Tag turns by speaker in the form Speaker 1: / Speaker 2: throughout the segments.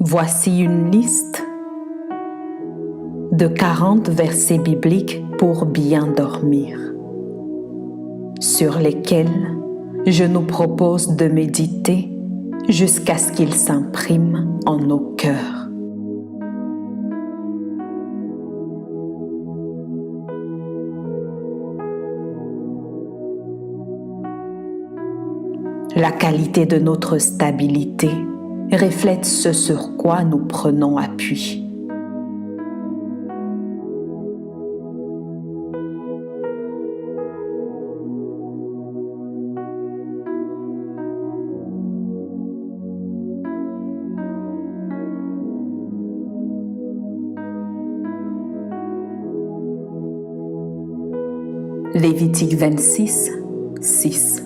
Speaker 1: Voici une liste de 40 versets bibliques pour bien dormir, sur lesquels je nous propose de méditer jusqu'à ce qu'ils s'impriment en nos cœurs. La qualité de notre stabilité reflète ce sur quoi nous prenons appui. Lévitique 26, 6.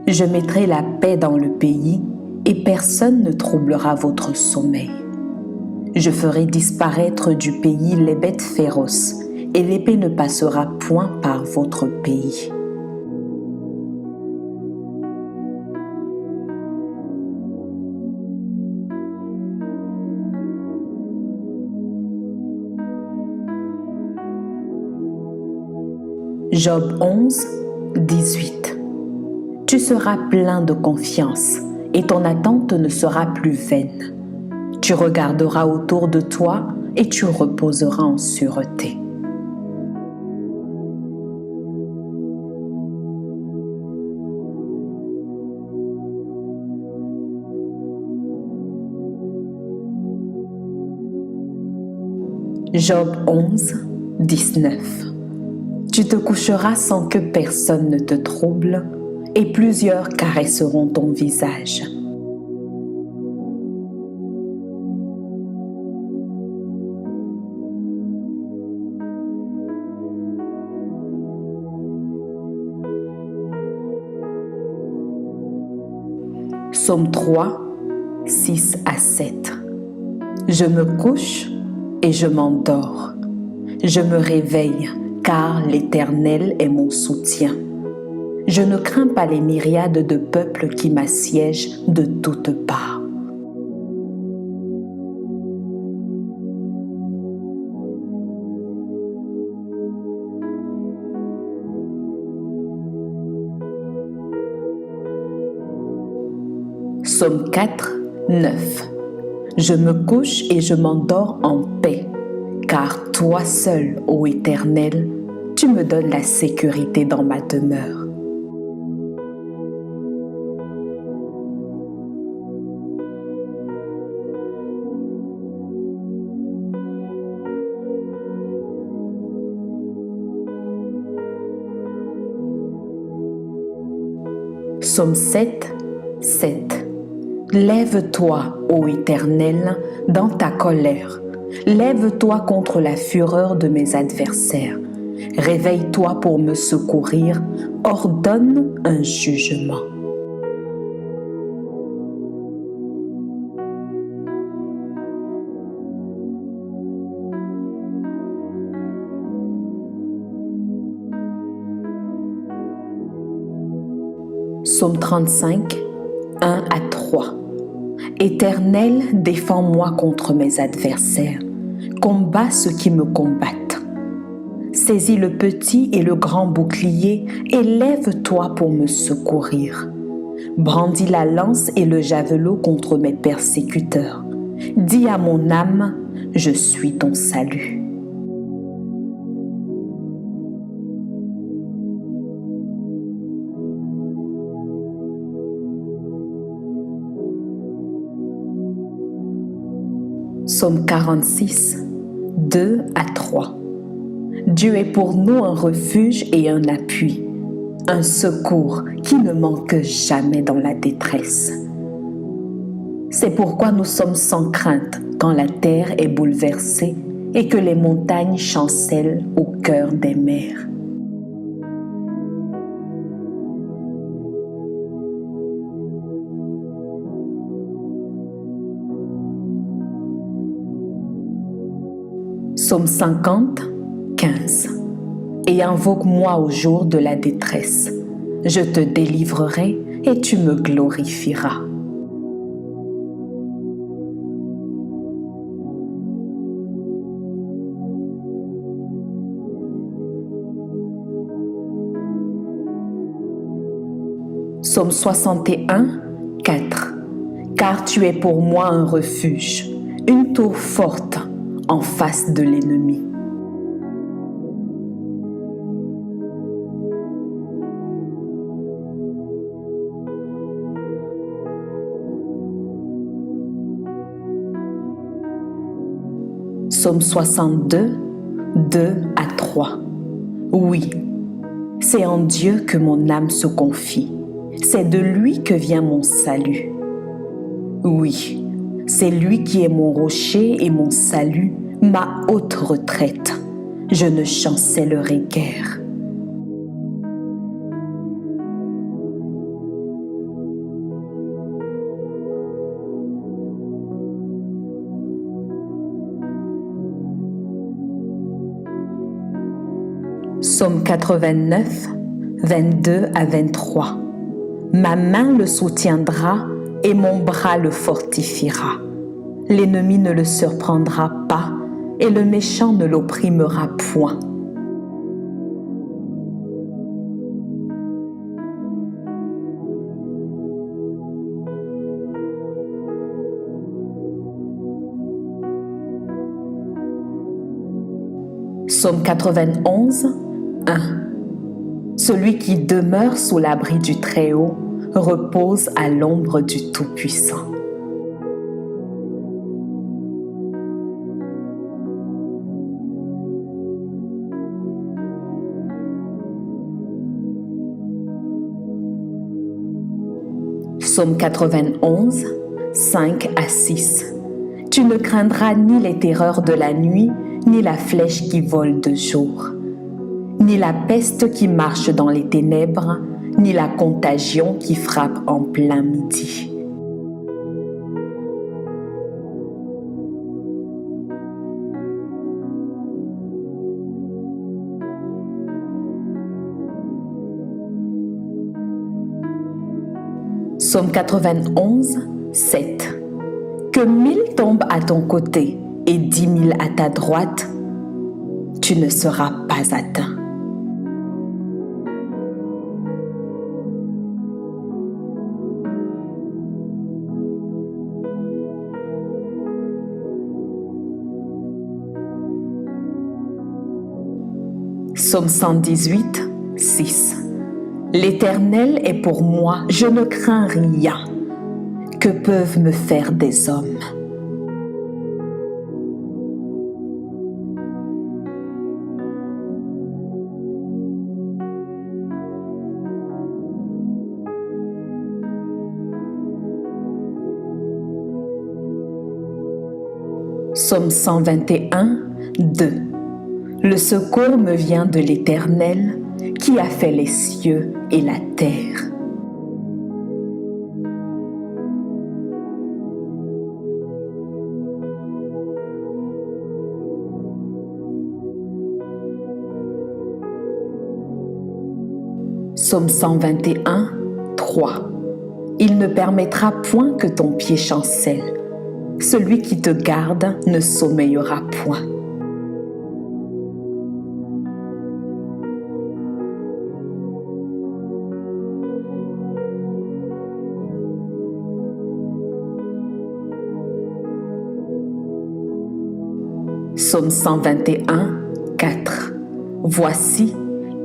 Speaker 1: Je mettrai la paix dans le pays et personne ne troublera votre sommeil. Je ferai disparaître du pays les bêtes féroces et l'épée ne passera point par votre pays. Job 11, 18. Tu seras plein de confiance et ton attente ne sera plus vaine. Tu regarderas autour de toi et tu reposeras en sûreté. Job 11, 19. Tu te coucheras sans que personne ne te trouble, et plusieurs caresseront ton visage. Psaume 3, 6 à 7. Je me couche et je m'endors. Je me réveille, car l'Éternel est mon soutien. Je ne crains pas les myriades de peuples qui m'assiègent de toutes parts. Psaume 4, 9. Je me couche et je m'endors en paix, car toi seul, ô Éternel, tu me donnes la sécurité dans ma demeure. Psaume 7, 7. Lève-toi, ô Éternel, dans ta colère. Lève-toi contre la fureur de mes adversaires. Réveille-toi pour me secourir. Ordonne un jugement. Psaume 35, 1 à 3. Éternel, défends-moi contre mes adversaires. Combat ceux qui me combattent. Saisis le petit et le grand bouclier et lève-toi pour me secourir. Brandis la lance et le javelot contre mes persécuteurs. Dis à mon âme, je suis ton salut. Psaume 46, 2 à 3. Dieu est pour nous un refuge et un appui, un secours qui ne manque jamais dans la détresse. C'est pourquoi nous sommes sans crainte quand la terre est bouleversée et que les montagnes chancellent au cœur des mers. Psaume 50, 15. Et invoque-moi au jour de la détresse. Je te délivrerai et tu me glorifieras. Psaume 61, 4. Car tu es pour moi un refuge, une tour forte en face de l'ennemi. Psaume 62, 2 à 3. Oui, c'est en Dieu que mon âme se confie. C'est de lui que vient mon salut. Oui, c'est lui qui est mon rocher et mon salut, ma haute retraite. Je ne chancellerai guère. Psaume 89, 22 à 23. Ma main le soutiendra et mon bras le fortifiera. L'ennemi ne le surprendra pas et le méchant ne l'opprimera point. Psaume 91, 1. Celui qui demeure sous l'abri du Très-Haut repose à l'ombre du Tout-Puissant. Psaume 91, 5 à 6. Tu ne craindras ni les terreurs de la nuit, ni la flèche qui vole de jour, ni la peste qui marche dans les ténèbres, ni la contagion qui frappe en plein midi. Psaume 91, 7. Que 1000 tombent à ton côté et 10 000 à ta droite, tu ne seras pas atteint. Psaume 118, 6. L'Éternel est pour moi, je ne crains rien. Que peuvent me faire des hommes? Psaume 121, 2. Le secours me vient de l'Éternel, qui a fait les cieux et la terre. Psaume 121, 3. Il ne permettra point que ton pied chancelle. Celui qui te garde ne sommeillera point. Psaume 121, 4. Voici,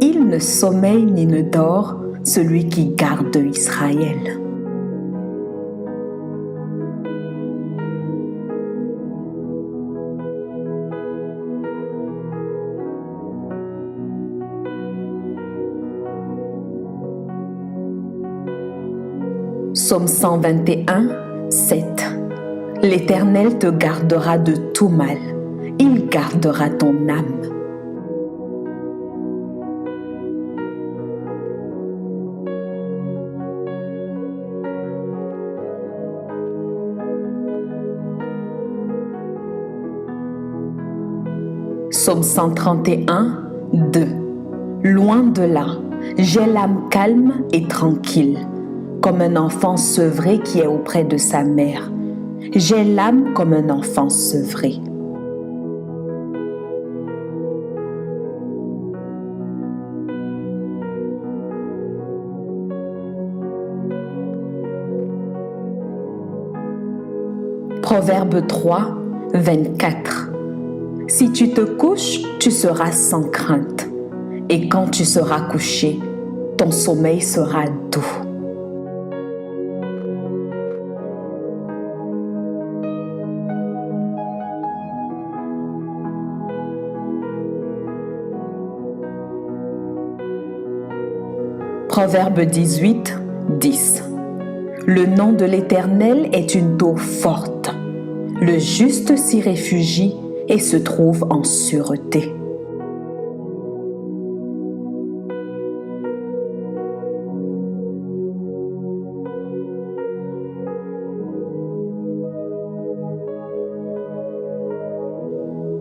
Speaker 1: il ne sommeille ni ne dort, celui qui garde Israël. Psaume 121, 7. L'Éternel te gardera de tout mal, il gardera ton âme. Psaume 131, 2. Loin de là, j'ai l'âme calme et tranquille, comme un enfant sevré qui est auprès de sa mère. J'ai l'âme comme un enfant sevré. Proverbe 3, 24. Si tu te couches, tu seras sans crainte, et quand tu seras couché, ton sommeil sera doux. Proverbe 18, 10. Le nom de l'Éternel est une tour forte. Le juste s'y réfugie et se trouve en sûreté.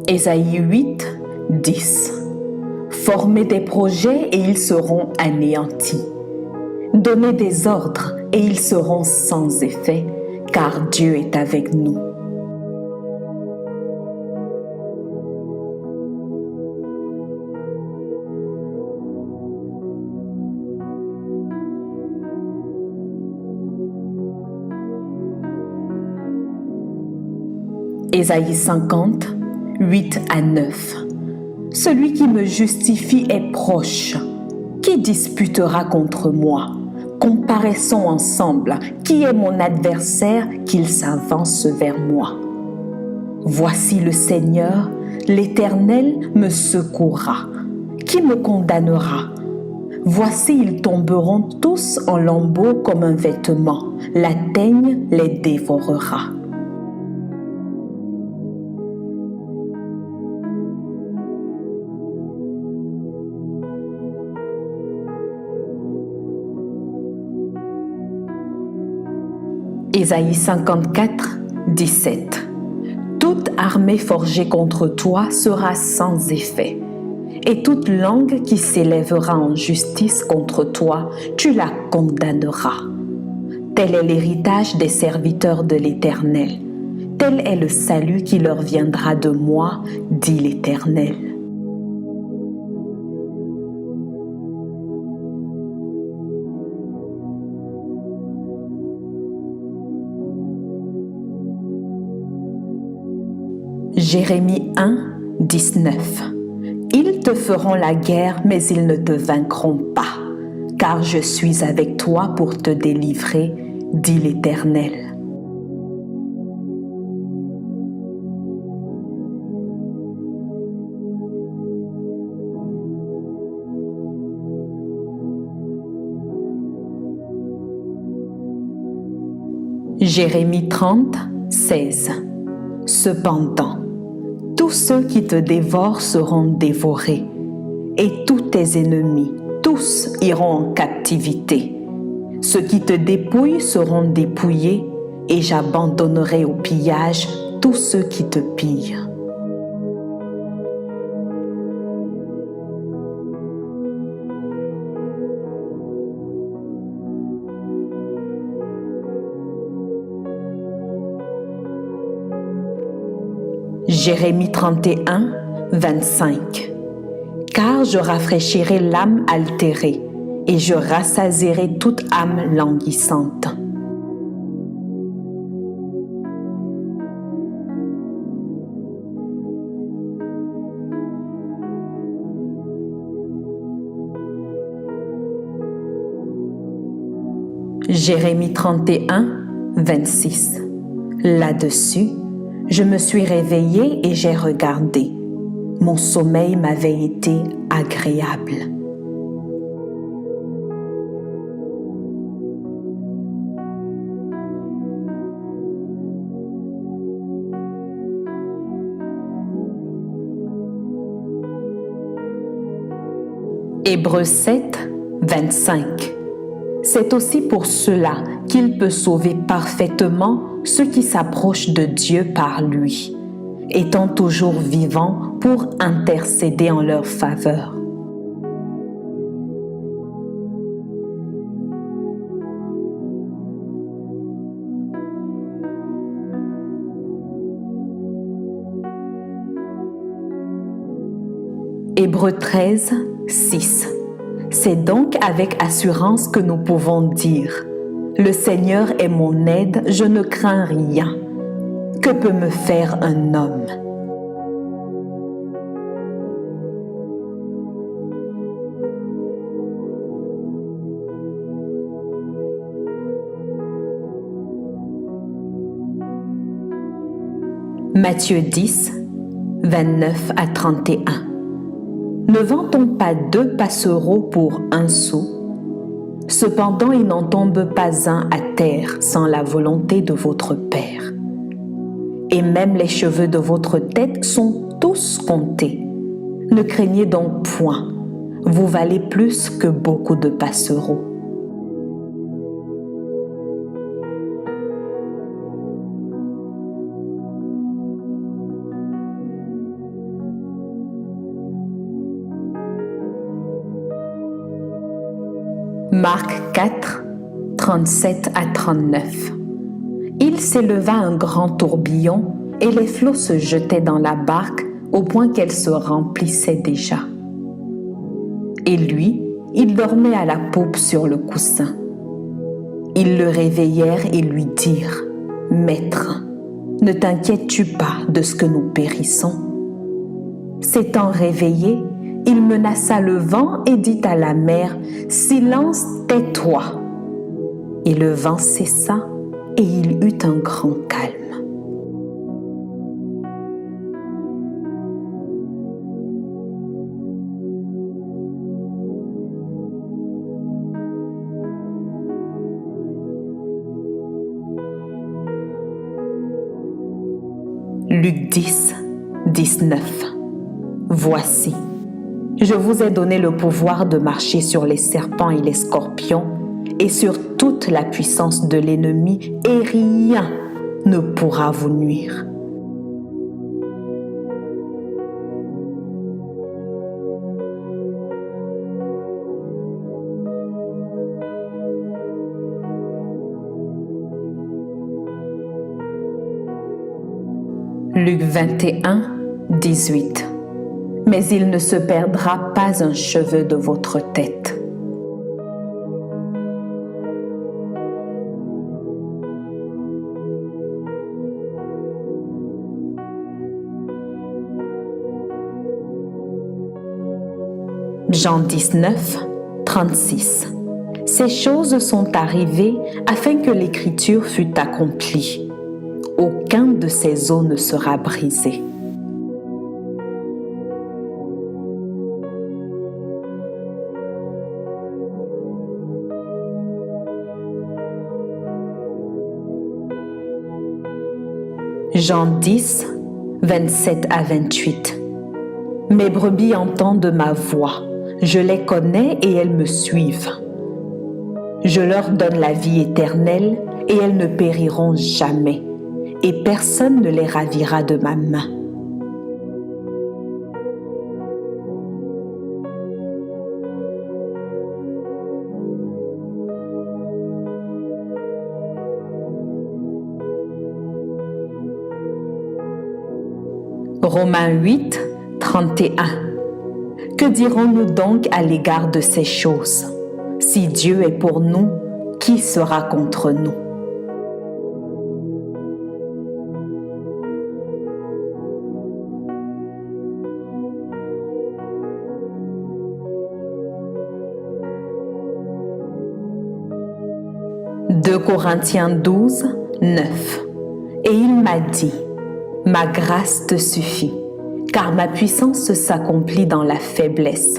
Speaker 1: Ésaïe 8, 10. Formez des projets et ils seront anéantis. Donnez des ordres et ils seront sans effet, car Dieu est avec nous. Ésaïe 50, 8 à 9. Celui qui me justifie est proche. Qui disputera contre moi? Comparaissons ensemble. Qui est mon adversaire qu'il s'avance vers moi? Voici le Seigneur, l'Éternel me secourra. Qui me condamnera? Voici, ils tomberont tous en lambeaux comme un vêtement. La teigne les dévorera. Ésaïe 54, 17. Toute armée forgée contre toi sera sans effet, et toute langue qui s'élèvera en justice contre toi, tu la condamneras. Tel est l'héritage des serviteurs de l'Éternel. Tel est le salut qui leur viendra de moi, dit l'Éternel. Jérémie 1, 19. Ils te feront la guerre, mais ils ne te vaincront pas, car je suis avec toi pour te délivrer, dit l'Éternel. Jérémie 30, 16. Cependant, tous ceux qui te dévorent seront dévorés, et tous tes ennemis, tous iront en captivité. Ceux qui te dépouillent seront dépouillés, et j'abandonnerai au pillage tous ceux qui te pillent. Jérémie 31, 25. Car je rafraîchirai l'âme altérée et je rassasierai toute âme languissante. Jérémie 31, 26. Là-dessus, je me suis réveillée et j'ai regardé. Mon sommeil m'avait été agréable. Hébreux 7, 25. C'est aussi pour cela qu'il peut sauver parfaitement ceux qui s'approchent de Dieu par lui, étant toujours vivants pour intercéder en leur faveur. Hébreux 13, 6. C'est donc avec assurance que nous pouvons dire « Le Seigneur est mon aide, je ne crains rien ». Que peut me faire un homme? Matthieu 10, 29 à 31. Ne vend-on pas 2 passereaux pour 1 sou? Cependant, il n'en tombe pas un à terre sans la volonté de votre Père. Et même les cheveux de votre tête sont tous comptés. Ne craignez donc point, vous valez plus que beaucoup de passereaux. Marc 4, 37 à 39. Il s'éleva un grand tourbillon et les flots se jetaient dans la barque au point qu'elle se remplissait déjà. Et lui, il dormait à la poupe sur le coussin. Ils le réveillèrent et lui dirent : « Maître, ne t'inquiètes-tu pas de ce que nous périssons ? » S'étant réveillé, il menaça le vent et dit à la mer : « Silence, tais-toi !» Et le vent cessa et il eut un grand calme. Luc 10, 19. Voici, je vous ai donné le pouvoir de marcher sur les serpents et les scorpions et sur toute la puissance de l'ennemi, et rien ne pourra vous nuire. Luc 21, 18. Mais il ne se perdra pas un cheveu de votre tête. Jean 19, 36. Ces choses sont arrivées afin que l'écriture fût accomplie. Aucun de ces os ne sera brisé. Jean 10, 27 à 28. Mes brebis entendent ma voix, je les connais et elles me suivent. Je leur donne la vie éternelle et elles ne périront jamais, et personne ne les ravira de ma main. Romains 8, 31. Que dirons-nous donc à l'égard de ces choses? Si Dieu est pour nous, qui sera contre nous? « 2 Corinthiens 12, 9. Et il m'a dit : ma grâce te suffit, car ma puissance s'accomplit dans la faiblesse.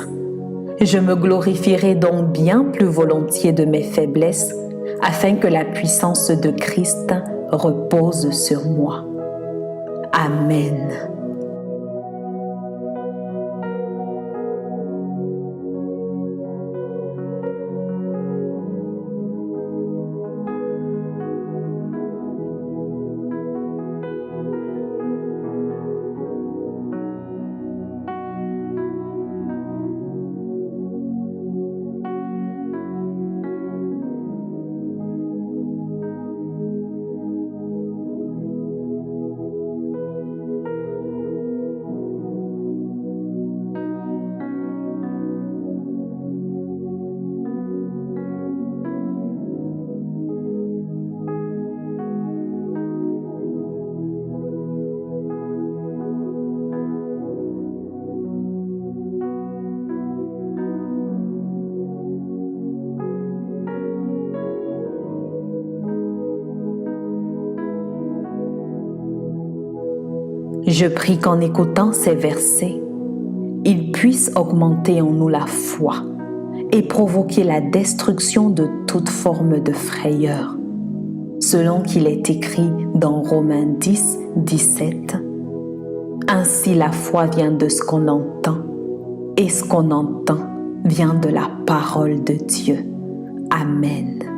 Speaker 1: Je me glorifierai donc bien plus volontiers de mes faiblesses, afin que la puissance de Christ repose sur moi. Amen. Je prie qu'en écoutant ces versets, il puisse augmenter en nous la foi et provoquer la destruction de toute forme de frayeur, selon qu'il est écrit dans Romains 10, 17. Ainsi la foi vient de ce qu'on entend, et ce qu'on entend vient de la parole de Dieu. Amen.